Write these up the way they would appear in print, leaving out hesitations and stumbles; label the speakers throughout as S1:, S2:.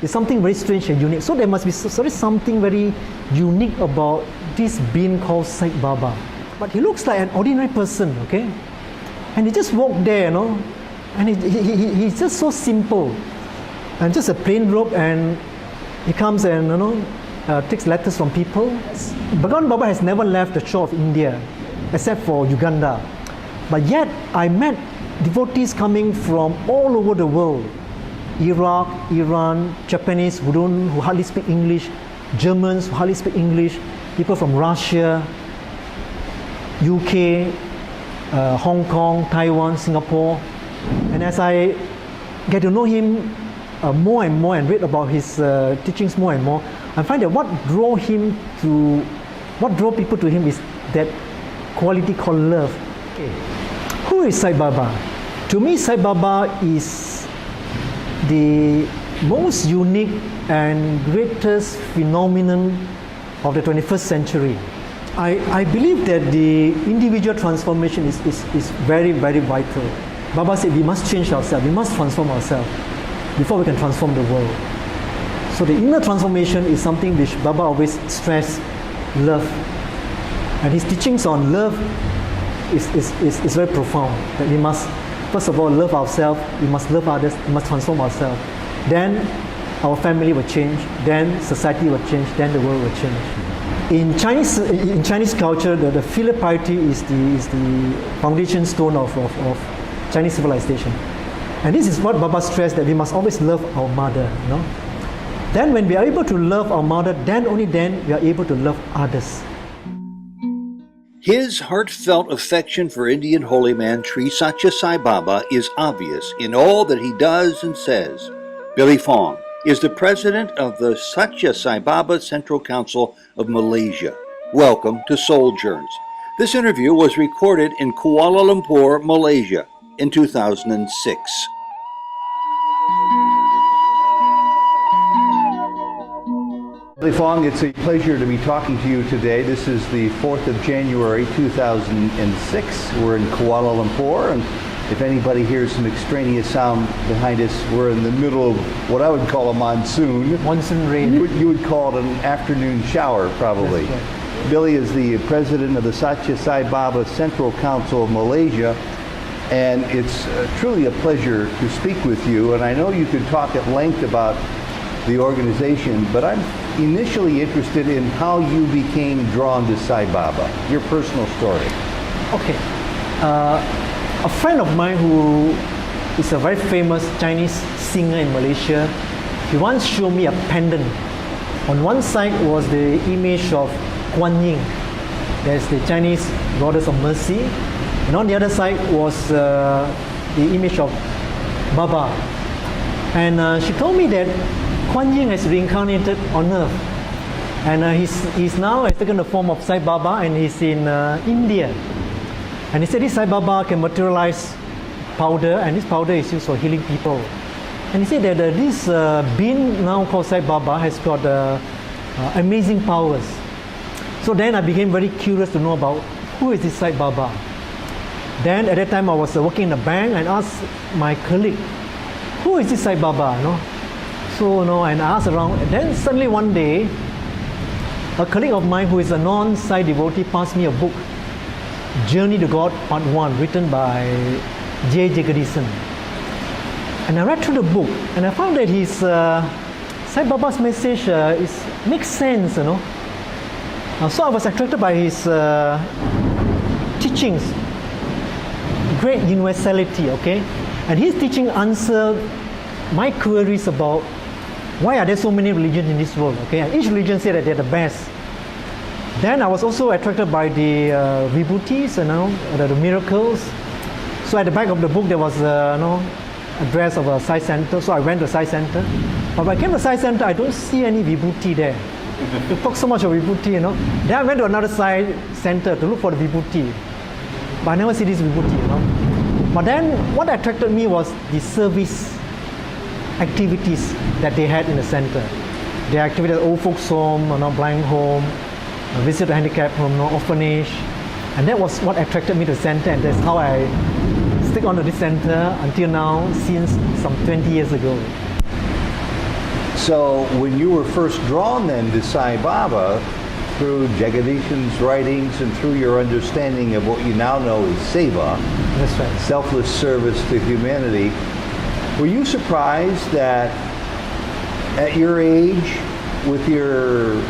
S1: is something very strange and unique. So there must be something very unique about this being called Sai Baba. But he looks like an ordinary person, okay? And he just walked there, and he's just so simple. And just a plain robe, and he comes and, takes letters from people. Bhagavan Baba has never left the shore of India, except for Uganda. But yet, I met devotees coming from all over the world. Iraq, Iran, Japanese who hardly speak English, Germans who hardly speak English, people from Russia, UK, Hong Kong, Taiwan, Singapore. And as I get to know him more and more and read about his teachings more and more, I find that what drove people to him is that quality called love. Okay. Who is Sai Baba? To me, Sai Baba is the most unique and greatest phenomenon of the 21st century. I believe that the individual transformation is very, very vital. Baba said we must change ourselves, we must transform ourselves before we can transform the world. So the inner transformation is something which Baba always stressed, love. And his teachings on love is very profound. That we must, first of all, love ourselves, we must love others, we must transform ourselves. Then our family will change, then society will change, then the world will change. In Chinese culture, the filial piety is the foundation stone of Chinese civilization. And this is what Baba stressed, that we must always love our mother. Then when we are able to love our mother, then only then we are able to love others.
S2: His heartfelt affection for Indian holy man Sri Sathya Sai Baba is obvious in all that he does and says. Billy Fong is the president of the Sathya Sai Baba Central Council of Malaysia. Welcome to Souljourns. This interview was recorded in Kuala Lumpur, Malaysia in 2006.
S3: Billy Fong, it's a pleasure to be talking to you today. This is the 4th of January 2006. We're in Kuala Lumpur, and if anybody hears some extraneous sound behind us, we're in the middle of what I would call a monsoon.
S1: Monsoon rain.
S3: You would call it an afternoon shower, probably. Right. Billy is the president of the Sathya Sai Baba Central Council of Malaysia, and it's truly a pleasure to speak with you. And I know you could talk at length about the organization, but I'm initially interested in how you became drawn to Sai Baba, your personal story.
S1: Okay. A friend of mine who is a very famous Chinese singer in Malaysia, he once showed me a pendant. On one side was the image of Kuan Yin, there's the Chinese goddess of mercy, and on the other side was the image of Baba. And she told me that Kuan Yin has reincarnated on earth, and he's now has taken the form of Sai Baba, and he's in India. And he said this Sai Baba can materialize powder, and this powder is used for healing people. And he said that this being now called Sai Baba has got amazing powers. So then I became very curious to know about who is this Sai Baba. Then at that time I was working in a bank, and asked my colleague, who is this Sai Baba? So and I asked around. And then suddenly one day, a colleague of mine who is a non-Sai devotee passed me a book, Journey to God Part 1, written by J. Jagadisan. And I read through the book, and I found that his Sai Baba's message makes sense, So I was attracted by his teachings, great universality, okay? And his teaching answered my queries about why are there so many religions in this world, okay? And each religion said that they're the best. Then I was also attracted by the vibhutis, the miracles. So at the back of the book there was address of a Sai Center. So I went to a Sai Center. But when I came to Sai Center, I don't see any vibhuti there. You talk so much of vibhuti, Then I went to another Sai Center to look for the vibhuti. But I never see this vibhuti, But then what attracted me was the service activities that they had in the center. They activated old folks home, blind home, visit a handicapped home, orphanage. And that was what attracted me to the center, and that's how I stick on to this center until now, since some 20 years ago.
S3: So when you were first drawn then to Sai Baba, through Jagadishan's writings and through your understanding of what you now know as seva,
S1: That's right.
S3: selfless service to humanity, were you surprised that at your age, with your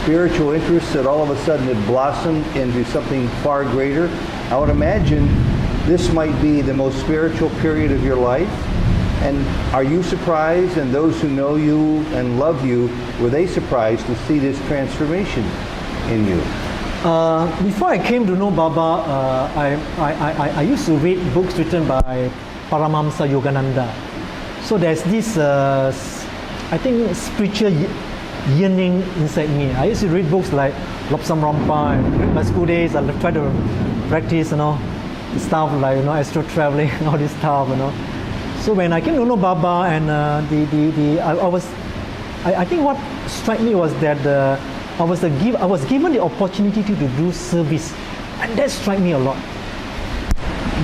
S3: spiritual interests, that all of a sudden it blossomed into something far greater? I would imagine this might be the most spiritual period of your life. And are you surprised, and those who know you and love you, were they surprised to see this transformation in you?
S1: Before I came to know Baba, I used to read books written by Paramahamsa Yogananda. So there's this, I think, spiritual yearning inside me. I used to read books like Lobsam Rampa, and during my school days, I try to practice, stuff like, astro traveling, all this stuff, So when I came to know Baba, and I think what struck me was that I was given the opportunity to do service, and that struck me a lot.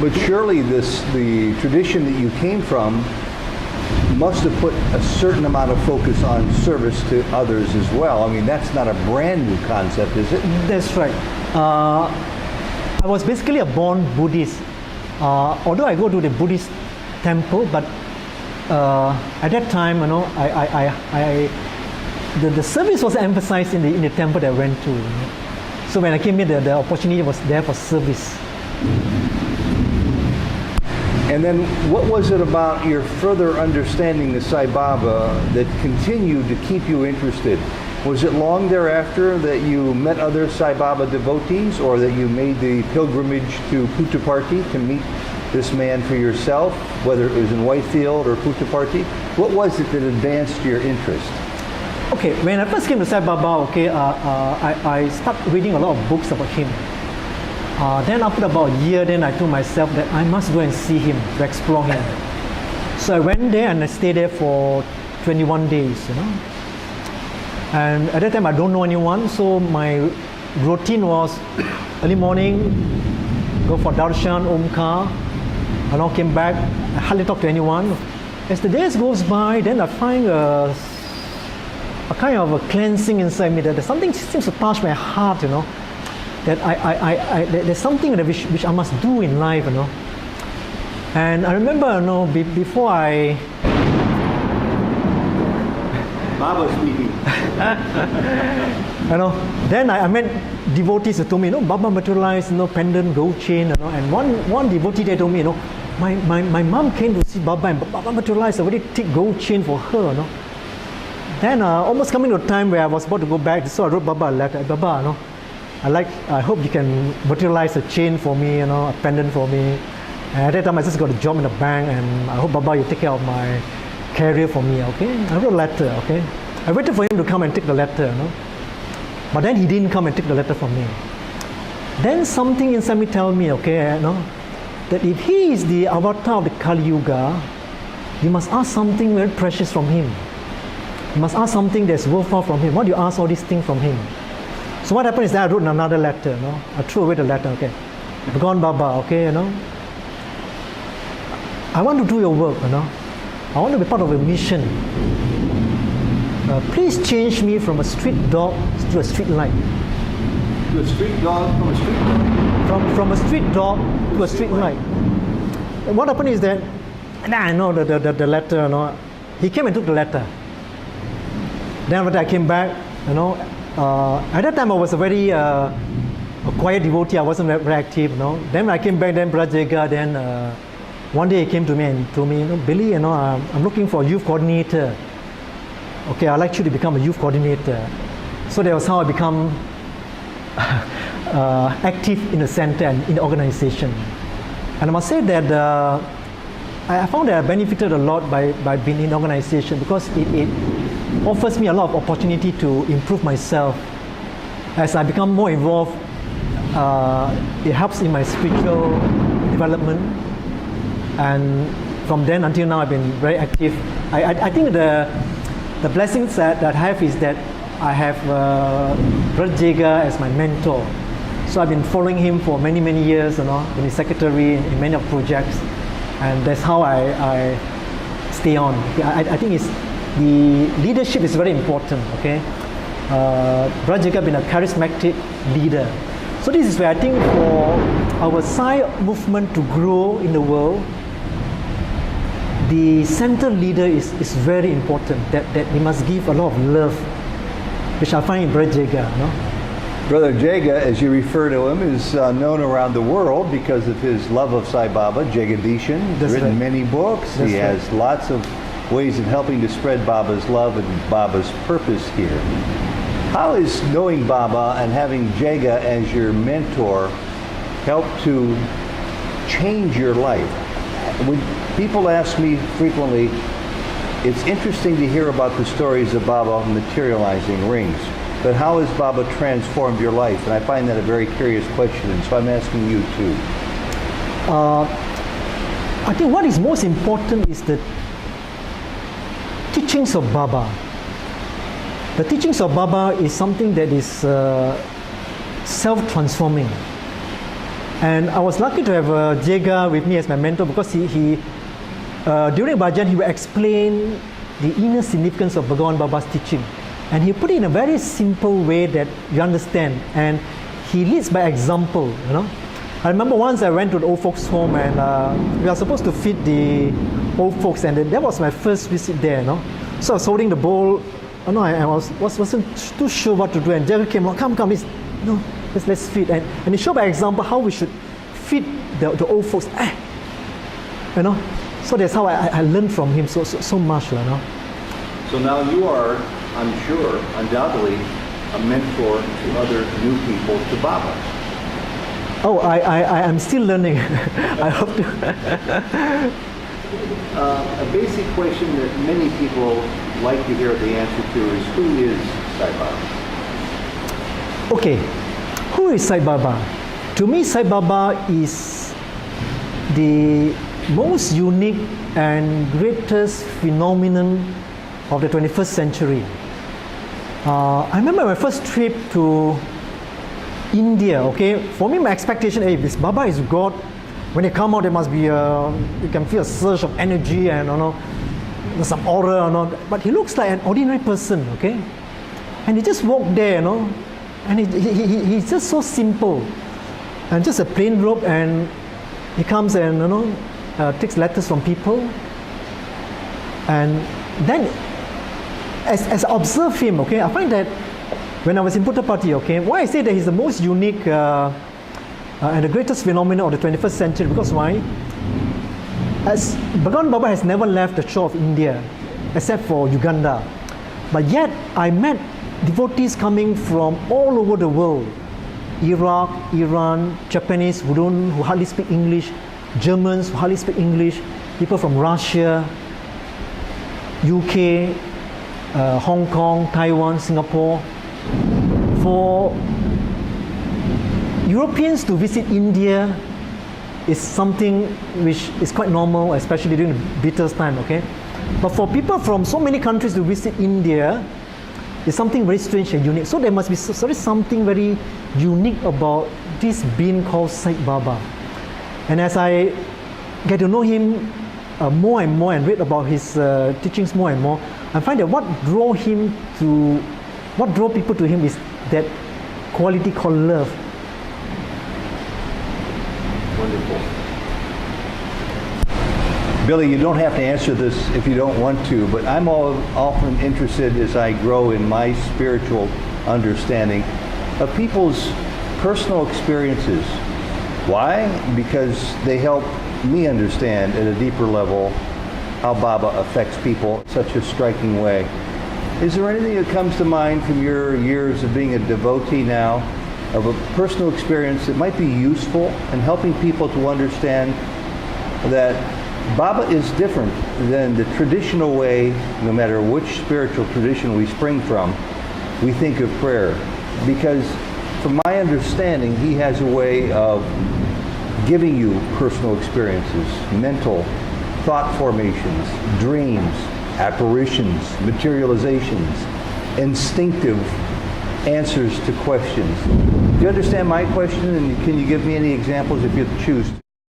S3: But surely the tradition that you came from must have put a certain amount of focus on service to others as well. I mean, that's not a brand new concept, is it?
S1: That's right. I was basically a born Buddhist. Although I go to the Buddhist temple, but at that time, the service was emphasized in the temple that I went to. So when I came here, the opportunity was there for service.
S3: And then what was it about your further understanding of Sai Baba that continued to keep you interested? Was it long thereafter that you met other Sai Baba devotees, or that you made the pilgrimage to Puttaparthi to meet this man for yourself, whether it was in Whitefield or Puttaparthi? What was it that advanced your interest?
S1: Okay, when I first came to Sai Baba, I started reading a lot of books about him. Then after about a year, then I told myself that I must go and see him, to explore him. So I went there and I stayed there for 21 days, And at that time I don't know anyone, so my routine was early morning, go for darshan, omkar, and I came back, I hardly talk to anyone. As the days goes by, then I find a kind of a cleansing inside me, that something seems to touch my heart, that there's something which I must do in life, And I remember, before I...
S3: Baba speaking.
S1: Then I met devotees who told me, Baba materialized, pendant, gold chain, and one devotee there told me, my mom came to see Baba, and Baba materialized a very thick gold chain for her, Then almost coming to a time where I was about to go back, so I wrote Baba a letter. Baba, I hope you can materialize a chain for me, a pendant for me. And at that time I just got a job in the bank, and I hope Baba you take care of my career for me, okay? I wrote a letter, okay? I waited for him to come and take the letter, But then he didn't come and take the letter from me. Then something inside me tell me, okay, that if he is the avatar of the Kali Yuga, you must ask something very precious from him. You must ask something that's worthwhile from him. Why do you ask all these things from him? So what happened is that I wrote another letter, I threw away the letter, okay? I've gone Baba, okay, I want to do your work, I want to be part of a mission. Please change me from a street dog to a street light.
S3: To a street dog from a street dog?
S1: From a street dog to a street light. And what happened is that, I know the letter, he came and took the letter. Then after I came back, at that time I was a very a quiet devotee, I wasn't very active, Then when I came back, then Brajega, then one day he came to me and told me, Billy, I'm looking for a youth coordinator. Okay, I'd like you to become a youth coordinator. So that was how I become active in the center and in the organization. And I must say that I found that I benefited a lot by being in the organization, because it offers me a lot of opportunity to improve myself. As I become more involved, it helps in my spiritual development. And from then until now, I've been very active. I think the blessings that I have is that I have Brajega as my mentor. So I've been following him for many, many years, in his secretary, in many of projects. And that's how I stay on. I think the leadership is very important, okay? Brother Jacob been a charismatic leader. So this is where I think for our Sai movement to grow in the world, the center leader is very important, that he must give a lot of love, which I find in Brother Jaga, no?
S3: Brother Jaga, as you refer to him, is known around the world because of his love of Sai Baba, Jagadishan. He's written many books. He has lots of ways of helping to spread Baba's love and Baba's purpose here. How is knowing Baba and having Jaga as your mentor help to change your life? When people ask me frequently, it's interesting to hear about the stories of Baba materializing rings, but how has Baba transformed your life? And I find that a very curious question, and so I'm asking you too.
S1: I think what is most important is the teachings of Baba. The teachings of Baba is something that is self-transforming. And I was lucky to have Jaga with me as my mentor, because he during Bhajan he will explain the inner significance of Bhagawan Baba's teaching. And he put it in a very simple way that you understand. And he leads by example, you know. I remember once I went to the old folks' home, and we are supposed to feed the old folks, and that was my first visit there, you know. So I was holding the bowl. Oh, no, I wasn't too sure what to do, and Jerry came along, come, let's feed. And he showed by example how we should feed the old folks. You know, so that's how I learned from him so much, you know.
S3: So now you are, I'm sure, undoubtedly a mentor to other new people, to Baba.
S1: Oh, I am still learning. I hope to.
S3: A basic question that many people like to hear the answer to is, who is Sai Baba?
S1: Okay, who is Sai Baba? To me, Sai Baba is the most unique and greatest phenomenon of the 21st century. I remember my first trip to India, okay? For me, my expectation, hey, this Baba is God. When they come out, there must be you can feel a surge of energy and, you know, there's some aura, you know. But he looks like an ordinary person, okay? And he just walked there, you know, and he's just so simple. And just a plain robe, and he comes and, you know, takes letters from people. And then, as I observe him, okay, I find that when I was in Puttapati, okay, why I say that he's the most unique and the greatest phenomenon of the 21st century, because why? As Bhagawan Baba has never left the shore of India, except for Uganda. But yet, I met devotees coming from all over the world. Iraq, Iran, Japanese who hardly speak English, Germans who hardly speak English, people from Russia, UK, Hong Kong, Taiwan, Singapore. For Europeans to visit India is something which is quite normal, especially during the Beatles time, okay? But for people from so many countries to visit India, it's something very strange and unique. So there must be something very unique about this being called Sai Baba. And as I get to know him more and more and read about his teachings more and more, I find that what drew people to him is that quality called love.
S3: Wonderful. Billy, you don't have to answer this if you don't want to, but I'm often interested as I grow in my spiritual understanding of people's personal experiences. Why? Because they help me understand at a deeper level how Baba affects people in such a striking way. Is there anything that comes to mind from your years of being a devotee now, of a personal experience that might be useful in helping people to understand that Baba is different than the traditional way, no matter which spiritual tradition we spring from, we think of prayer? Because from my understanding, he has a way of giving you personal experiences, mental thought formations, dreams, apparitions, materializations, instinctive answers to questions. Do you understand my question, and can you give me any examples if you choose?